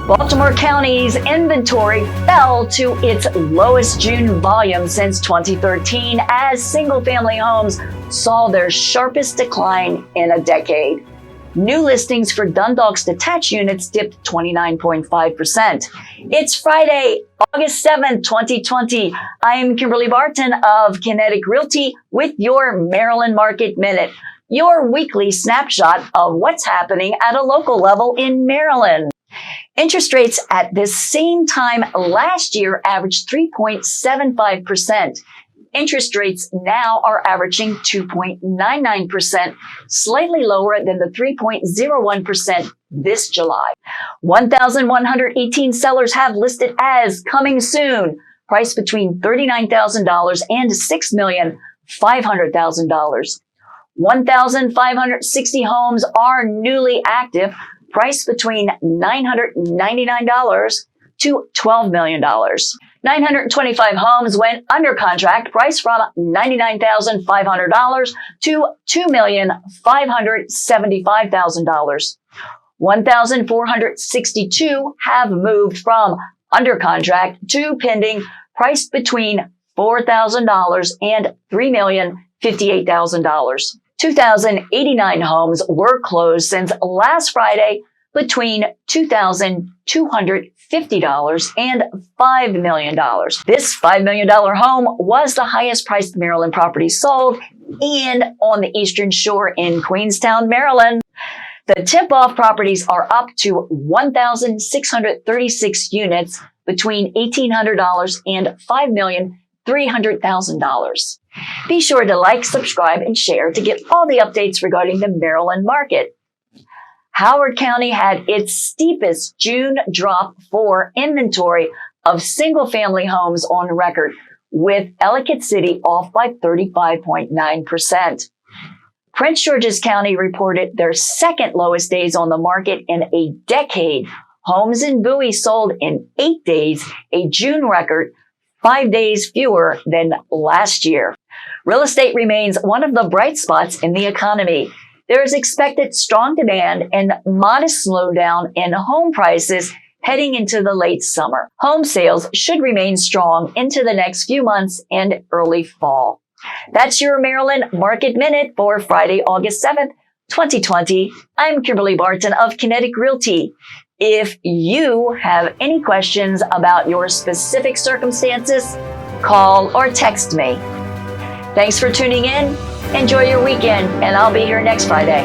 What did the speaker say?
Baltimore County's inventory fell to its lowest June volume since 2013 as single-family homes saw their sharpest decline in a decade. New listings for Dundalk's detached units dipped 29.5%. It's Friday, August 7th, 2020. I am Kimberly Barton of Kinetic Realty with your Maryland Market Minute, your weekly snapshot of what's happening at a local level in Maryland. Interest rates at this same time last year averaged 3.75%. Interest rates now are averaging 2.99%, slightly lower than the 3.01% this July. 1,118 sellers have listed as coming soon, priced between $39,000 and $6,500,000. 1,560 homes are newly active, priced between $999 to $12 million. 925 homes went under contract, priced from $99,500 to $2,575,000. 1,462 have moved from under contract to pending, priced between $4,000 and $3,058,000. 2,089 homes were closed since last Friday between $2,250 and $5 million. This $5 million home was the highest priced Maryland property sold and on the Eastern Shore in Queenstown, Maryland. The tip-off properties are up to 1,636 units between $1,800 and $5,300,000. Be sure to like, subscribe, and share to get all the updates regarding the Maryland market. Howard County had its steepest June drop for inventory of single-family homes on record, with Ellicott City off by 35.9%. Prince George's County reported their second lowest days on the market in a decade. Homes in Bowie sold in 8 days, a June record, 5 days fewer than last year. Real estate remains one of the bright spots in the economy. There is expected strong demand and modest slowdown in home prices heading into the late summer. Home sales should remain strong into the next few months and early fall. That's your Maryland Market Minute for Friday, August 7th, 2020. I'm Kimberly Barton of Kinetic Realty. If you have any questions about your specific circumstances, call or text me. Thanks for tuning in. Enjoy your weekend, and I'll be here next Friday.